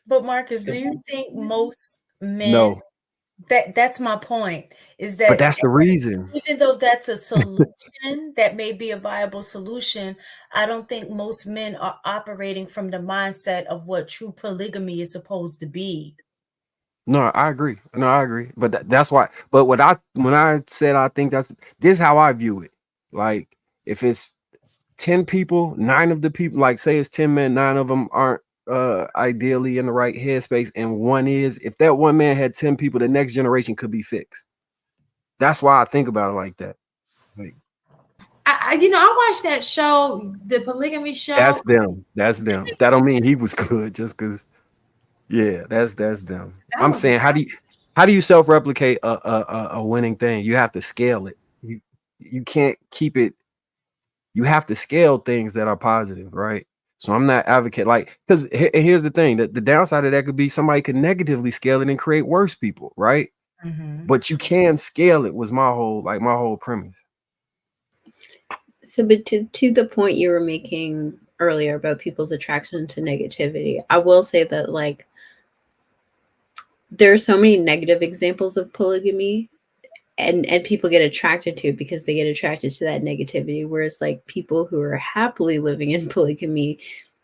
But Marcus, do you think most men, No, that's my point, is but that that's the reason. even though that's a solution, that may be a viable solution, I don't think most men are operating from the mindset of what true polygamy is supposed to be. No, I agree. No, I agree. But that's why. But when I said I think this is how I view it. Like if it's 10 people, 9 of the people, like say it's 10 men, 9 of them aren't ideally in the right headspace, and one is. If that one man had 10 people, the next generation could be fixed. That's why I think about it like that. Like I watched that show, the polygamy show. that's them. That's them. That don't mean he was good just because. Yeah, that's them. That I'm was saying, how do you self replicate a winning thing? You have to scale it. You can't keep it. You have to scale things that are positive, right? So I'm not advocate like because here's the thing that the downside of that could be somebody could negatively scale it and create worse people, right? Hmm. But you can scale it was my whole premise. So, but to the point you were making earlier about people's attraction to negativity, I will say that like there are so many negative examples of polygamy, and people get attracted to it because they get attracted to that negativity, whereas like people who are happily living in polygamy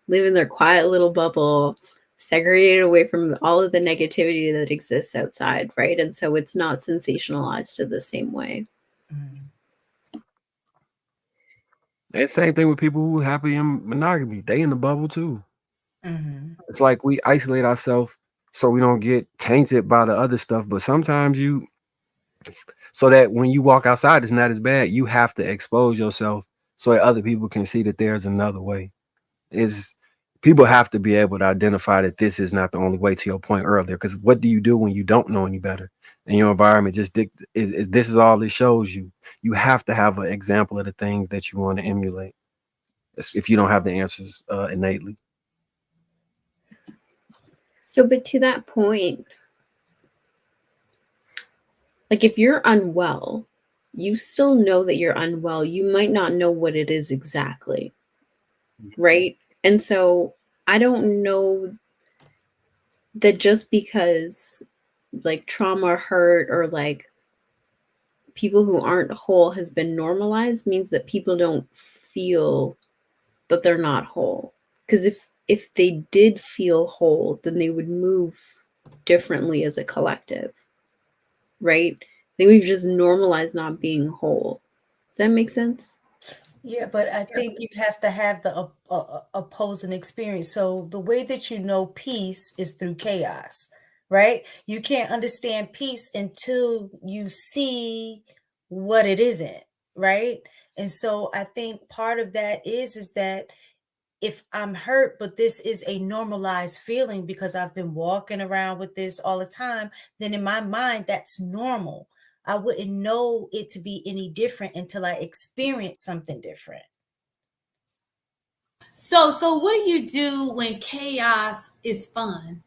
live in their quiet little bubble, segregated away from all of the negativity that exists outside, right? And so it's not sensationalized to the same way. Hmm. And same thing with people who happy in monogamy. They in the bubble too. Hmm. It's like we isolate ourselves so we don't get tainted by the other stuff. But sometimes so that when you walk outside, it's not as bad. You have to expose yourself so that other people can see that there's another way. Is people have to be able to identify that this is not the only way. To your point earlier, because what do you do when you don't know any better? And your environment just is this is all it shows you. You have to have an example of the things that you want to emulate. If you don't have the answers innately. So, but to that point, like if you're unwell, you still know that you're unwell. You might not know what it is exactly, right? And so I don't know that just because like trauma, hurt, or like people who aren't whole has been normalized means that people don't feel that they're not whole. Because if they did feel whole, then they would move differently as a collective, right? I think we've just normalized not being whole. Does that make sense? Yeah, but I think you have to have the opposing experience. So the way that you know peace is through chaos, right? You can't understand peace until you see what it isn't, right? And so I think part of that is that if I'm hurt, but this is a normalized feeling because I've been walking around with this all the time, then in my mind, that's normal. I wouldn't know it to be any different until I experience something different. So what do you do when chaos is fun?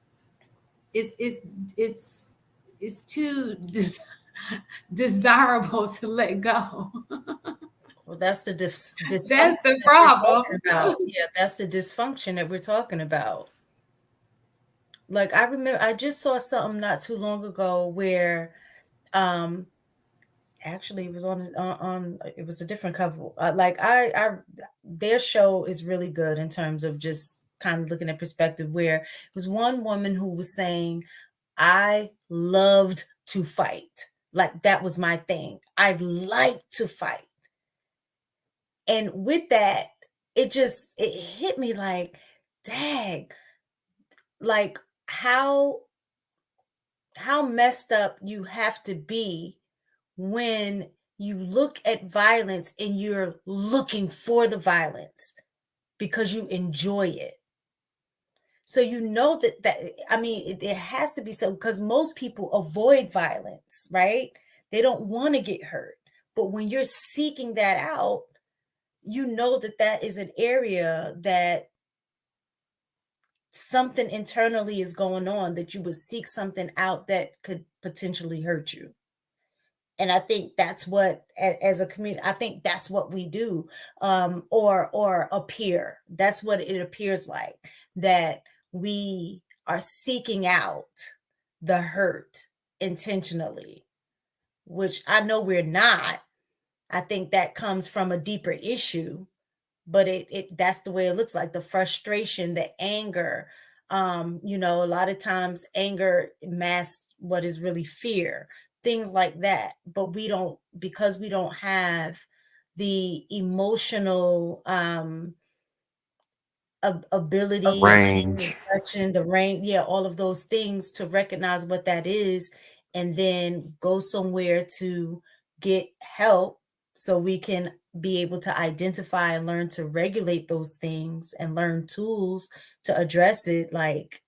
It's it's it's it's too desirable to let go. Well, that's the dysfunction That's the that we're problem. talking about. Yeah, that's the dysfunction that we're talking about. Like I remember, I just saw something not too long ago where, um, actually it was on it was a different couple. I their show is really good in terms of just kind of looking at perspective. Where it was one woman who was saying, "I loved to fight. Like that was my thing. I like to fight." And with that, it hit me like, dang, like how how messed up you have to be when you look at violence and you're looking for the violence because you enjoy it. So you know that I mean it has to be so, because most people avoid violence, right? They don't want to get hurt. But when you're seeking that out, you know that that is an area that something internally is going on, that you would seek something out that could potentially hurt you. And I think that's what, as a community, I think that's what we do, or appear. That's what it appears like, that we are seeking out the hurt intentionally, which I know we're not. I think that comes from a deeper issue, but it that's the way it looks like, the frustration, the anger. You know, a lot of times anger masks what is really fear, things like that. But we don't, because we don't have the emotional ability and Range. touching the range, yeah, all of those things to recognize what that is, and then go somewhere to get help so we can be able to identify and learn to regulate those things and learn tools to address it. Like,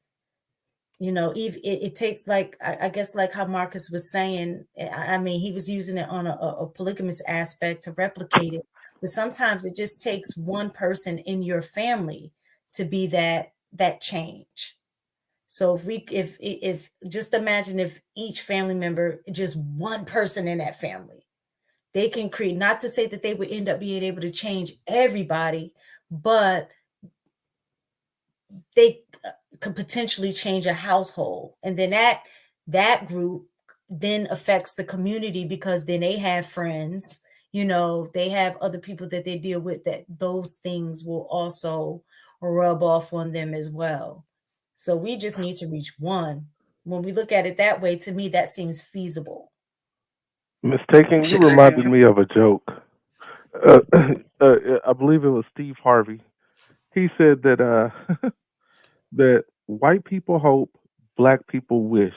you know, it takes, like, I guess, like how Marcus was saying, I mean, he was using it on a polygamous aspect to replicate it, but sometimes it just takes one person in your family to be that change. So if just imagine if each family member, just one person in that family, they can create, not to say that they would end up being able to change everybody, but they could potentially change a household. And then that group then affects the community, because then they have friends, you know, they have other people that they deal with, that those things will also rub off on them as well. So we just need to reach one. When we look at it that way, to me, that seems feasible. Mistaken, you reminded me of a joke. I believe it was Steve Harvey. He said that that white people hope, black people wish.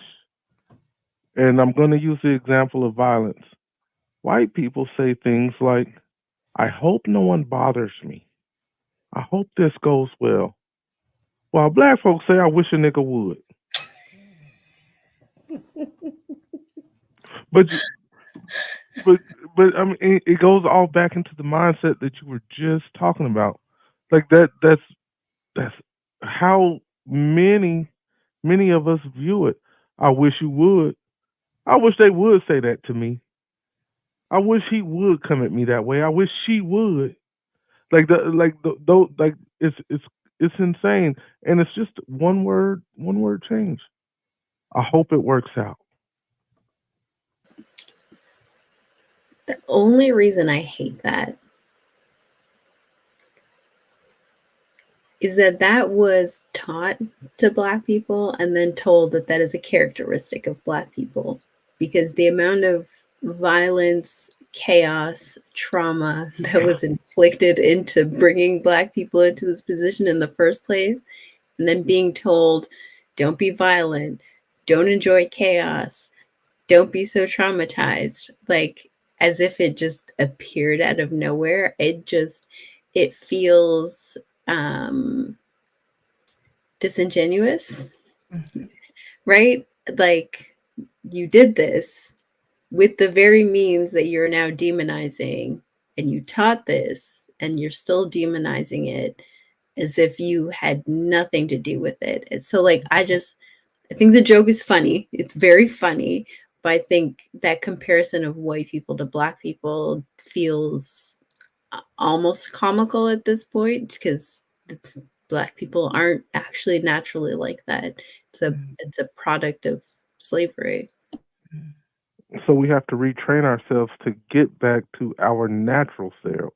And I'm going to use the example of violence. White people say things like, I hope no one bothers me. I hope this goes well. While black folks say, I wish a nigga would. But but but I mean, it goes all back into the mindset that you were just talking about. Like that's how many of us view it. I wish you would. I wish they would say that to me. I wish he would come at me that way. I wish she would. Like it's insane, and it's just one word change. I hope it works out. The only reason I hate that is that that was taught to Black people and then told that that is a characteristic of Black people, because the amount of violence, chaos, trauma that was inflicted into bringing Black people into this position in the first place, and then being told, don't be violent, don't enjoy chaos, don't be so traumatized, like as if it just appeared out of nowhere. It feels disingenuous, right? Like, you did this with the very means that you're now demonizing, and you taught this and you're still demonizing it as if you had nothing to do with it. And so, like, I think the joke is funny. It's very funny, but I think that comparison of white people to Black people feels almost comical at this point, because Black people aren't actually naturally like that. It's a product of slavery. So we have to retrain ourselves to get back to our natural selves.